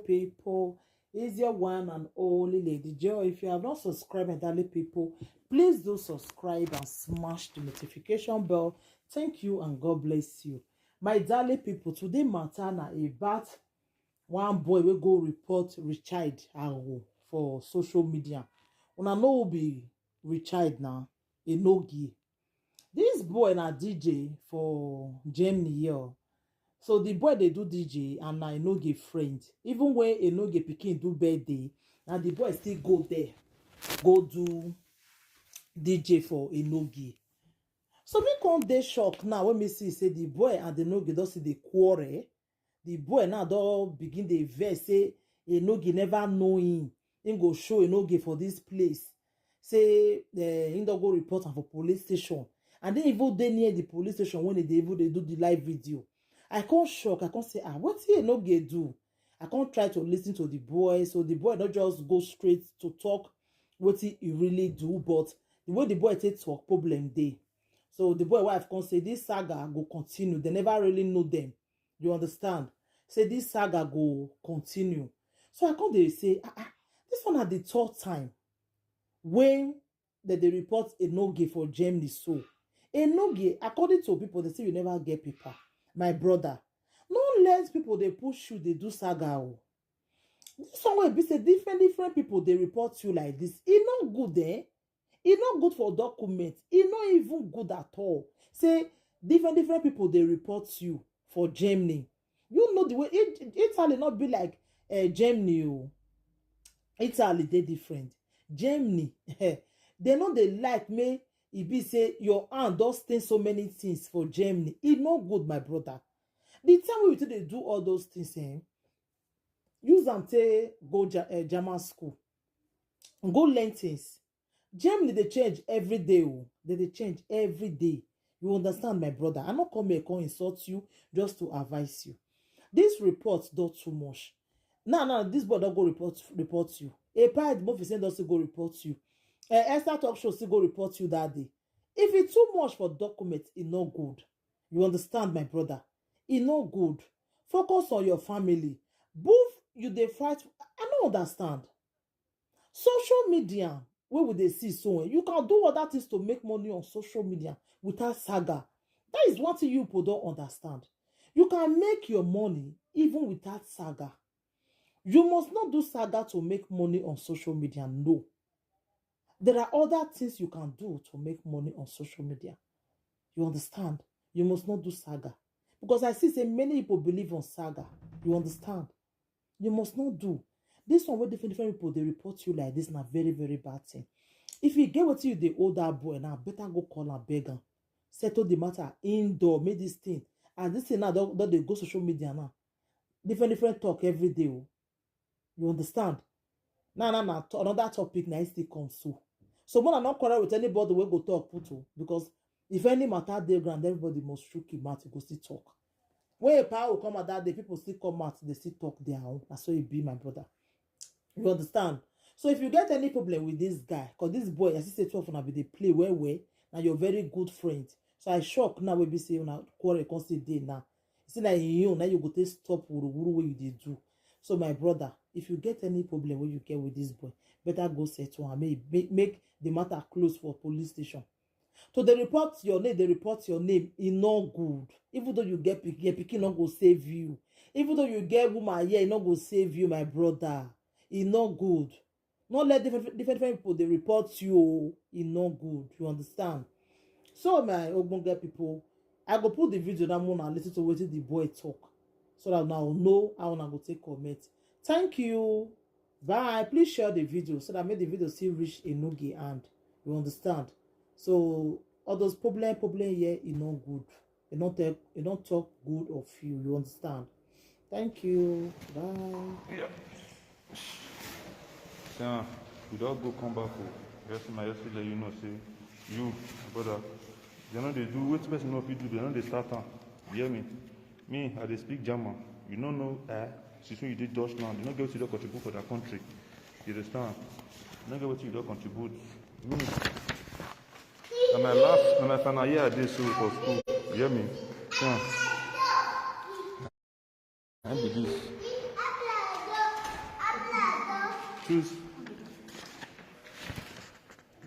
people, is your one and only Lady Joy. If you have not subscribed, my darling people, please do subscribe and smash the notification bell. Thank you and God bless you. My darling people, today matter na about one boy will go report Richard Awo for social media. Una know who be Richard now, Enogi. This boy na DJ for Germany here. So the boy they do DJ and na Enogi friend. Even when Enogi pikin do birthday, and the boy still go there, go do DJ for Enogi. So me come dey shock now when me see say the boy and the Enogi don see the quarrel. The boy now don begin dey vex say Enogi never know him. Him go show Enogi for this place. Say him don go report am for police station. And then even dey near the police station when they do the live video. I can't shock. I can't say, what he Enogi do? I can't try to listen to the boy. So the boy not just go straight to talk what he really do, but the way the boy take talk, problem dey. So the boy wife can say this saga go continue. They never really know them. You understand? Say this saga go continue. So I can't they say, this one at the third time when they report Enogi for Germany. So Enogi, according to people, they say you never get paper. My brother, no let people they push you, they do saga. This one will be say different people they report you like this. It not good, eh? It not good for documents. It not even good at all. Say different people they report you for Germany. You know the way Italy not be like Germany. Oh. Italy they different. Germany, they know they like me. It be say your aunt does think so many things for Germany. It no good, my brother. The time we they do all those things, use them to go German school, go learn things. Germany they change every day. Oh. They change every day. You understand, my brother? I'm not come here come insult you just to advise you. This report do too much. Now this boy don't go report you. A pride both is doesn't go report you. Esther Talk Show still go report you that day. If it's too much for documents, it's not good. You understand, my brother? It's not good. Focus on your family. Both you they fight. I don't understand. Social media, where would they see so? You can do all that is to make money on social media without saga. That is one thing you people don't understand. You can make your money even without saga. You must not do saga to make money on social media. No. There are other things you can do to make money on social media. You understand? You must not do saga. Because I see say many people believe on saga. You understand? You must not do. This one where different people, they report you like this, na very, very bad thing. If you get what you the older boy, now better go call and beg him. Settle the matter indoor, make this thing. And this thing now, don't they go social media now. Different talk every day. Oh. You understand? Now, another topic now still comes so. So when I'm not quarrel with anybody, we go talk put because if any matter dey ground, everybody must shook him out to go still talk. When a power will come out that day, people still come out, they still talk their own. That's how it be, my brother. You understand? So if you get any problem with this guy, because this boy, as he said, 12 now be they play well, now you're very good friend. So I shock now we be saying now quarrel constant day now. See now you now you go to stop what you did do. So my brother, if you get any problem where you get with this boy, better go settle and make the matter close for police station. So they report your name, it's not good. Even though you get picking not go save you. Even though you get woman here, it's not go save you, my brother. It's not good. Not let different people they report you. It's not good. You understand? So my ogbonge people, I go put the video that one and listen to what the boy talk. So that now know how I go take comment. Thank you. Bye. Please share the video so that make the video still reach Enogi and you understand. So all those problem here is not good. You don't talk good of you. You understand? Thank you. Bye. Yeah. So you don't go come back. Just let you know. Say you brother. They know they do what person know if you do. They know they start on. You hear me? Me, I dey speak German. You don't know since when you did Deutschland, you don't get what you don't contribute for that country. You understand? You don't get what you don't contribute. Me. And my final year I did so for school. You hear me? Yeah. I believe. choose.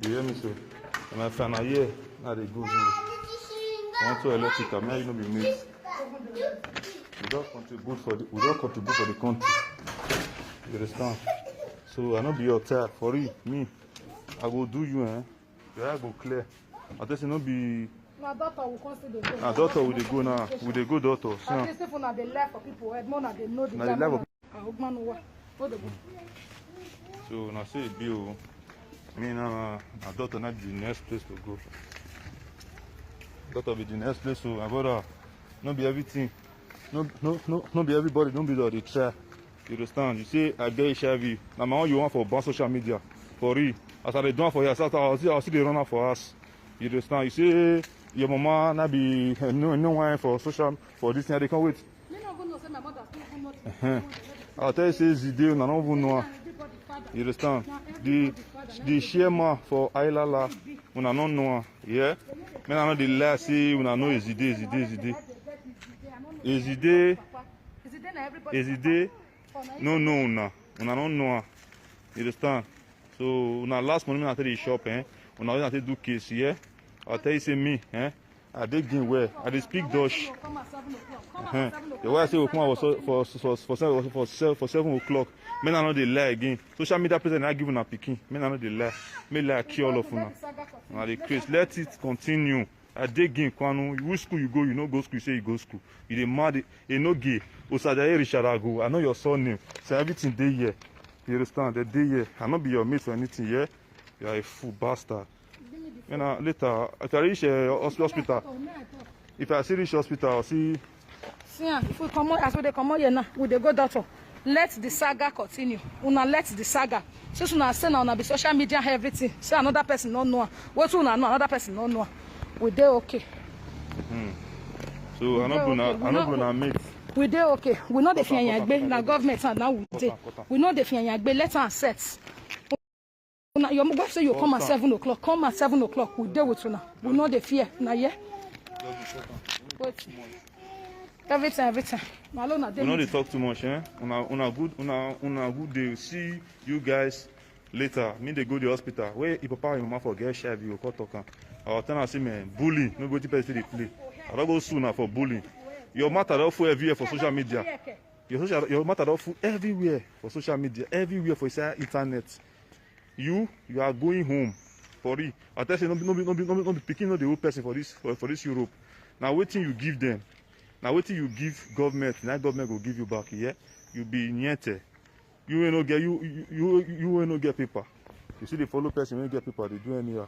You hear me, sir? And my fan are here. Now they go. Want to electrical, may you not be made. We don't contribute for the country. You understand? So I not be your tired for it. Me, I go do you, eh? Yeah, I go clear. I just not be. My daughter will constantly go. Now daughter will they go now? Will they go daughter? At least if una dey left for people, more na they know the Now they left for So now say it be oh. Me now my daughter not the next place to go. Daughter be the next place, so my brother, not be everything. No be everybody, don't be the try. You understand? You say I get HIV. Now my own you want for bad social media. For real. As I dey do for you, I'll see the runner for us. You understand? You say your mama not be no one for social for this thing, they can't wait. Me no go know say my mother still know. I'll tell you say Zidane, I don't even know. You understand? The shema for Ailala, when I don't know, yeah. Men I know the last say when I know Zidane. Ezide, no, una don't know. You understand? So when I last money I tell the shop, when I tell do case, yeah. I'll tell you say me, I did gain where I did speak Dutch. The way I say we come out for 7 o'clock. Men I know they lie again. Social media president I give una picking. Men I know they lie. Me lie kill all of una. Now the craze. Let it continue. I did gain kwanu. Which school you go? You no go school. You say you go school. You dey mad. You no gay. Osadaye Richard Ago. I know your surname. So everything dey here. You understand? They dey here. I not be your mate or anything. Yeah. You are a fool bastard. Later, if I reach hospital, if I see reach hospital, I'll see. See, if we come out, as we come out here now, we dey go doctor. Let the saga continue. Una let the saga. Since una say now una be social media everything. Say another person don't know. What una know, another person don't know. We dey okay. So I not gonna make. We dey okay. We know the fianyagbe. Na government and now we dey. We know the fianyagbe. Let us set. Your wife say you come at 7 o'clock. Come at 7 o'clock. We deal with una. We know the fear. Now yeah. Wait. Everything. We know they talk too much, eh? Una good day. See you guys later. Me they go to the hospital. Where if papa and mama forget HIV, you call talking. I'll tell her say man, bullying. Nobody person they play. I don't go soon for bullying. Your matter don't full everywhere for social media. Your matter don't full everywhere for social media. Everywhere for internet. You are going home for it. I tell you, no be picking no the whole person for this Europe. Now waiting you give them. Now waiting you give government. Now government will give you back. Yeah, you be niente. You will not get you will not get paper. You see the follow person when you get paper, they do anyhow.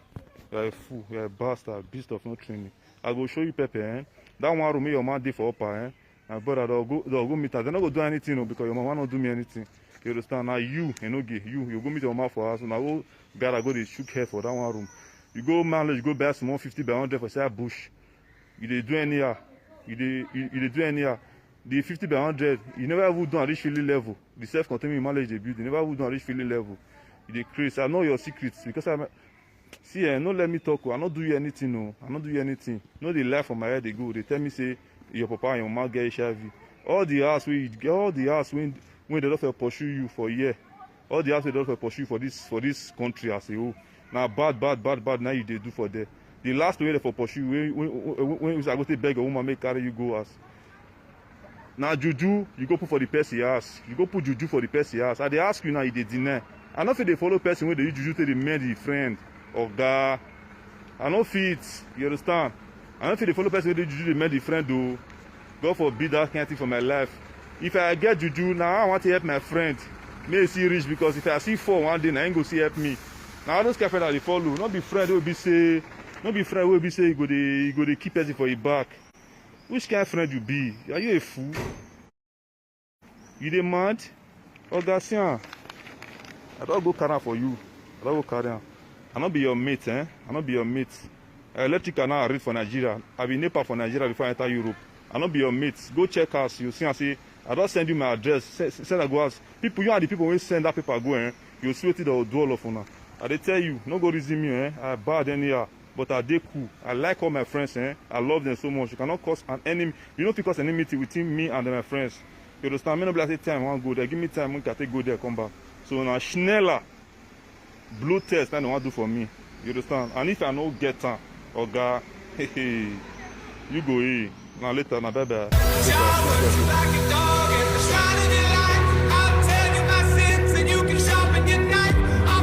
You are a fool. You are a bastard, beast of no training. I will show you paper. That one room your man did for upper. My brother, they'll go meet her. They're not gonna do anything because your mama not do me anything. You understand? Now you know you go meet your mama for us. Now go gotta go they shook hair for that one room. You go manage, you go buy some 150 by 100 for say bush. You they do anyhow. You do anyhow. The 50 by 100, you never would do at this feeling level. The self-contained manage the build, you never would do at this feeling level. You dey crazy. I know your secrets because I see no let me talk. I not do you anything, no. I not do you anything. No they lie from my head they go. They tell me say your papa and your mama get HIV. All the house when they don't pursue you for a year. All the house they don't pursue you for this country as a whole. Now bad now you they do for there. The last way they for pursue you when I go to beg a woman make carry you go as. Now juju, you go put for the person house. You go put juju for the person house. And they ask you now, you they deny. I know if they follow person when they use juju to the marry friend or guy. I know fit. You understand? I know if they follow person when they juju to marry friend though. God forbid that kind of thing for my life. If I get juju now, I want to help my friend. May see rich because if I see 4 one day, I ain't go see help me. Now those kind of friends that they follow, not be friend will be say, you go they keep person for your back. Which kind of friend you be? Are you a fool? You dey mad? Augustine, I don't go carry for you. I don't go carry am. I not be your mate, I not be your mate. Electrical now I read for Nigeria. I be NEPA for Nigeria before I enter Europe. I not be your mate. Go check us. You see and say, I don't send you my address. Send I go ask. People, you are the people when send that paper go, you sweat it or do all of una. I dey tell you, no go reason me, I bad anyhow. But I dey cool. I like all my friends, I love them so much. You cannot cause an enemy. You don't cause enmity between me and my friends. You understand? Me no be like say time I want go there. Give me time when I take go there, come back. So now schneller blood test that they want to do for me. You understand? And if I no get am, oga, hey, you go here. Now later, now bye bye.